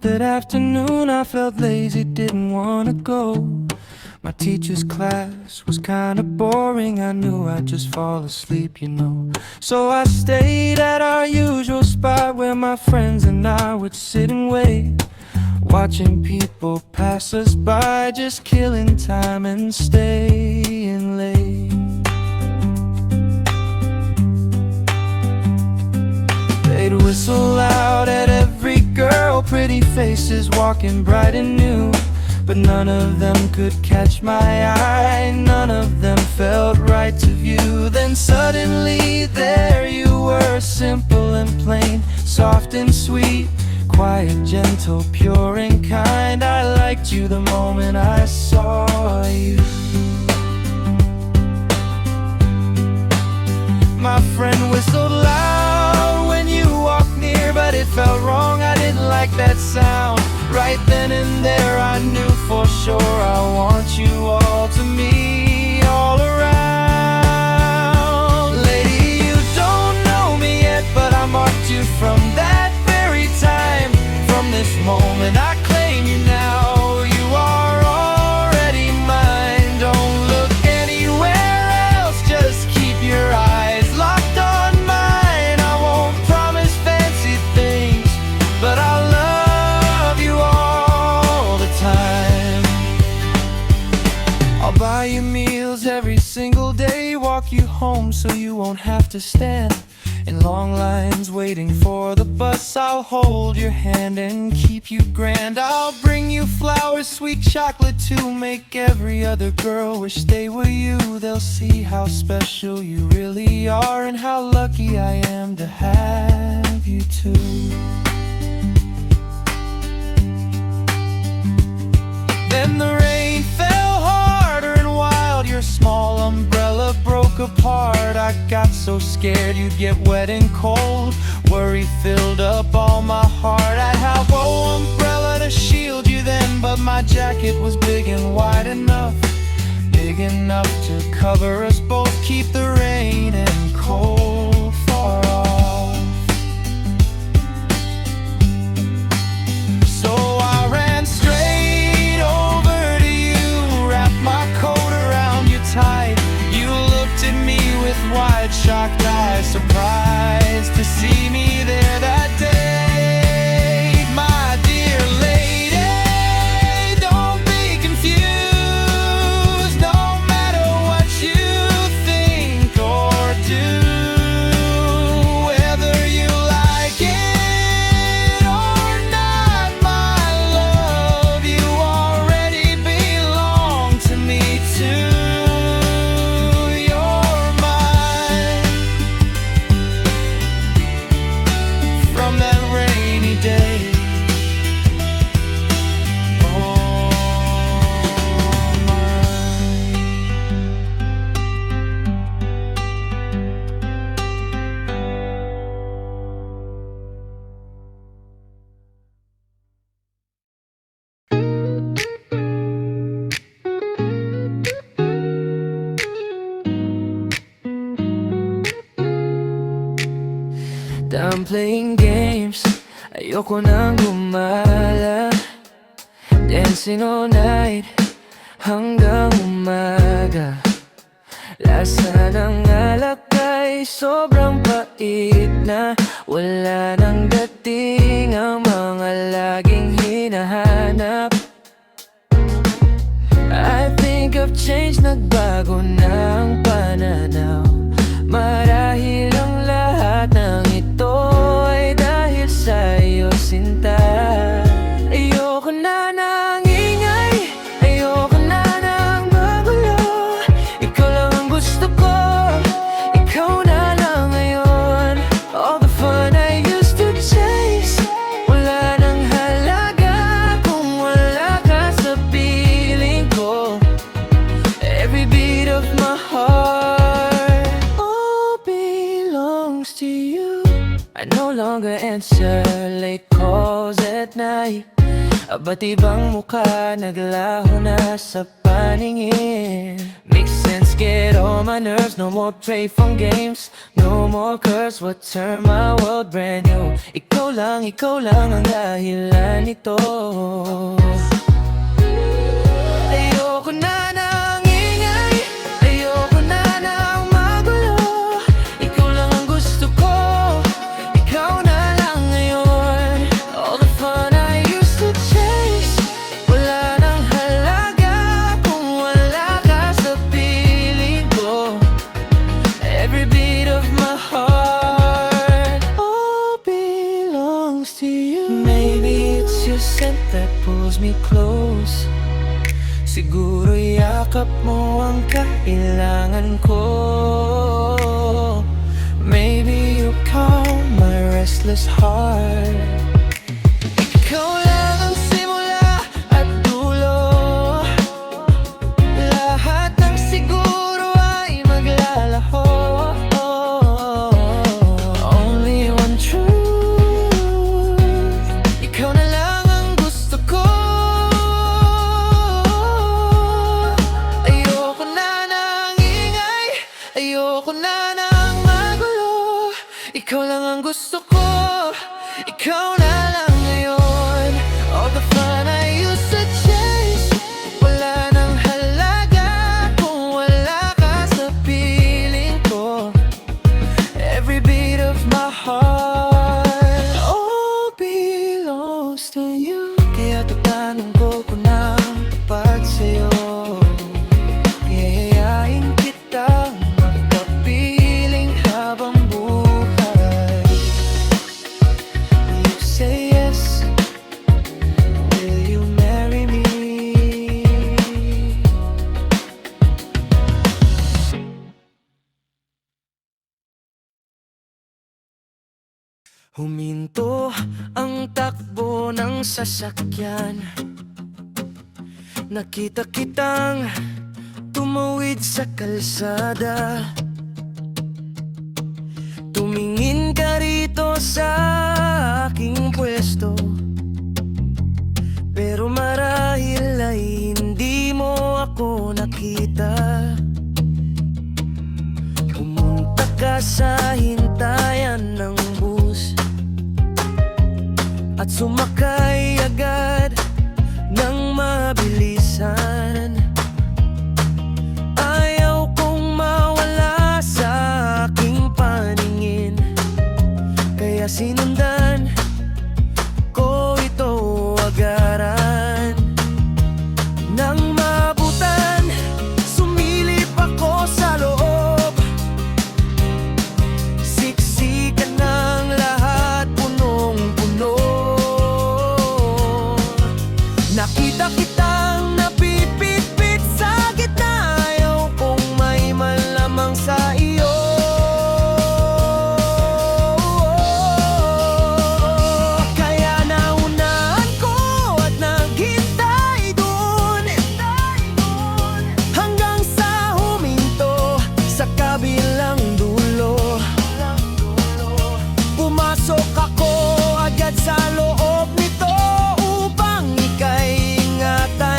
That afternoon I felt lazy, didn't wanna go. My teacher's class was kinda boring, I knew I'd just fall asleep, you know. So I stayed at our usual spot where my friends and I would sit and wait, watching people pass us by, just killing time and staying late. They'd whistle loud at every girl, pretty faces walking bright and new, but none of them could catch my eye, none of them felt right to view. Then suddenly there you were, simple and plain, soft and sweet, quiet, gentle, pure and kind. I liked you the moment I saw you. My friend whistled loud when you walked near, but it felt wrong, I didn't like that sound. Right then and there I knew for sure I want you all to me, all around. Lady, you don't know me yet, but I marked you from that very time. From this moment I claim you now, you are already mine. Don't look anywhere else, just keep your eyes locked on mine. I won't promise fancy things, but I'll love you all the time. I'll buy you meals every single day, walk you home so you won't have to stand in long lines waiting for the bus. I'll hold your hand and keep you grand. I'll bring you flowers, sweet chocolate to make every other girl wish they were you. They'll see how special you really are and how lucky I am to have you too. Then the rain fell harder and wild, your small umbrella broke apart. I got so scared you'd get wet and cold, worry filled up all my heart. I had no umbrella to shield you then, but my jacket was big and wide enough, big enough to cover us both, keep the rain and cold far off. So I ran straight over to you, wrapped my coat around you tight. You looked at me with wide shocked eyes, surprised to see me there that day. My dear lady, don't be confused, no matter what you think or do, whether you like it or not, my love, you already belong to me too. You're mine from that rainy day. Oh, mine. Done playing games, ayoko nang gumala. Dancing all night hanggang umaga. Lasa ng alak ay sobrang pait na, wala nang dating ang mga laging hinahanap. I think I've changed, nagbago na ang pananaw. Marahil ang lahat ng ito ay dahil sa'yo, sinta. Ayoko na ng ingay, ayoko na ng magulo. Ikaw lang ang gusto ko, ikaw na lang ngayon. All the fun I used to chase, wala nang halaga kung wala ka sa piling ko. Every beat of my heart all belongs to you. I no longer answer late calls at night. Ba't ibang mukha naglaho na sa paningin? Mix nonsense get on my nerves. No more play fun games, no more curse. What turned my world brand new? Ikaw lang ang dahilan nito. Ayoko na ng ingay, ayoko na ng magulo. Ikaw lang ang gusto ko, ikaw na lang ngayon. All the fun I used to chase, wala nang halaga kung wala ka sa piling ko. Every beat of my heart all belongs to you. Maybe it's your scent that pulls me close. Siguro yakap mo ang kailangan ko. Maybe you calm my restless heart. Ikaw lang ang simula at dulo. Lahat ng siguro ay maglalaho. Only one truth, ikaw na lang ang gusto ko. Ayoko na ng ingay, ayoko na ng magulo. Ikaw lang ang gusto ko, ikaw na lang ngayon. All the fun I used to chase, wala nang halaga kung wala ka sa piling ko. Every beat of my heart all belongs to you. Kaya tatanong ko kung tapat sa'yo. Yayayain kitang magkapiling habang buhay. Will you say yes? Will you marry me? Huminto ang takbo ng sasakyan. Nakita kitang tumawid sa kalsada. Tumingin ka rito sa aking pwesto, pero marahil ay hindi mo ako nakita. Pumunta ka sa hintayan ng bus at sumakay agad ng mabilisan. Ayaw kong mawala sa aking paningin, kaya sinundan ko ito agaran. Nang mabutan, sumilip ako sa loob. Siksikan ng lahat, punong-puno. Nakita kitang napipit-pit sa gitna. Ayaw kong may malamang sa iyo. Kaya naunahan ko at naghintay dun, hanggang sa huminto sa kabilang dulo. Pumasok ako agad sa loob nito upang ika'y ingatan.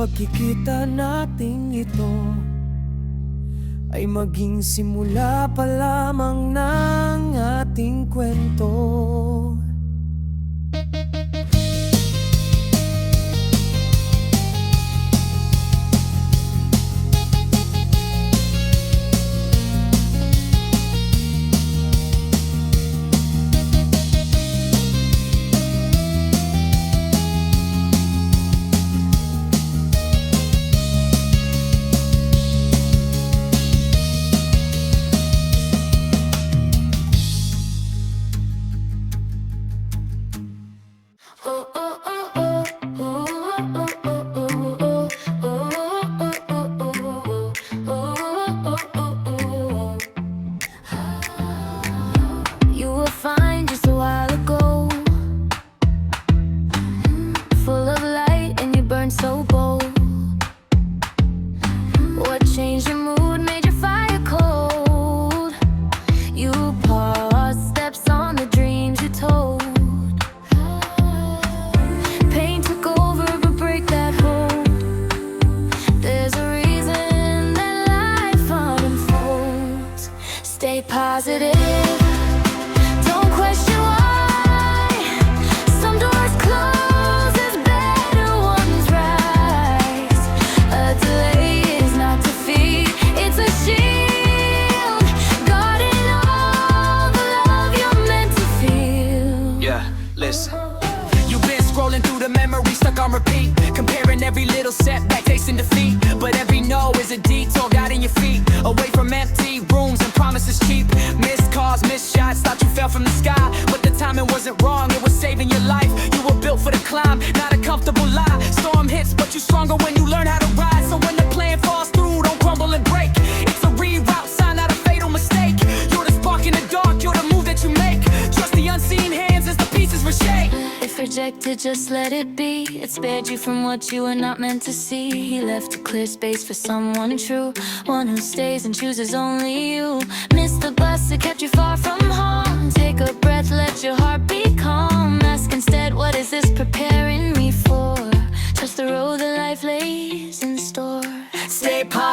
pagkikita nating ito ay maging simula pa lamang ng ating kwento. You were fine just a while ago, full of light and you burned so bold. What changed your mood, made your fire cold? You paused, steps on the dreams you told. Pain took over, but break that hold. There's a reason that life unfolds. Stay positive. Don't question why. Some doors close as better ones rise. A delay is not defeat, it's a shield, guarding all the love you're meant to feel. Yeah, listen. You've been scrolling through the memories stuck on repeat, comparing every little setback, tasting defeat. But every no is a detour guiding your feet away from empty rooms and promises cheap. Missed calls, missed shots, thought you fell from the sky, but the timing wasn't wrong, it was saving your life. You were built for the climb, not a comfortable lie. Storm hits, but you're stronger when you learn how to ride. So when the plan falls through, don't crumble and break. It's a reroute sign, not a fatal mistake. You're the spark in the dark, you're the move that you make. Trust the unseen hands as the pieces reshape. If rejected, just let it be. It spared you from what you were not meant to see. He left a clear space for someone true, one who stays and chooses only you. Missed the bus that kept you far from home. Take a breath, let your heart be calm. Ask instead, what is this preparing me for? Trust the road that life lays in store. Stay positive.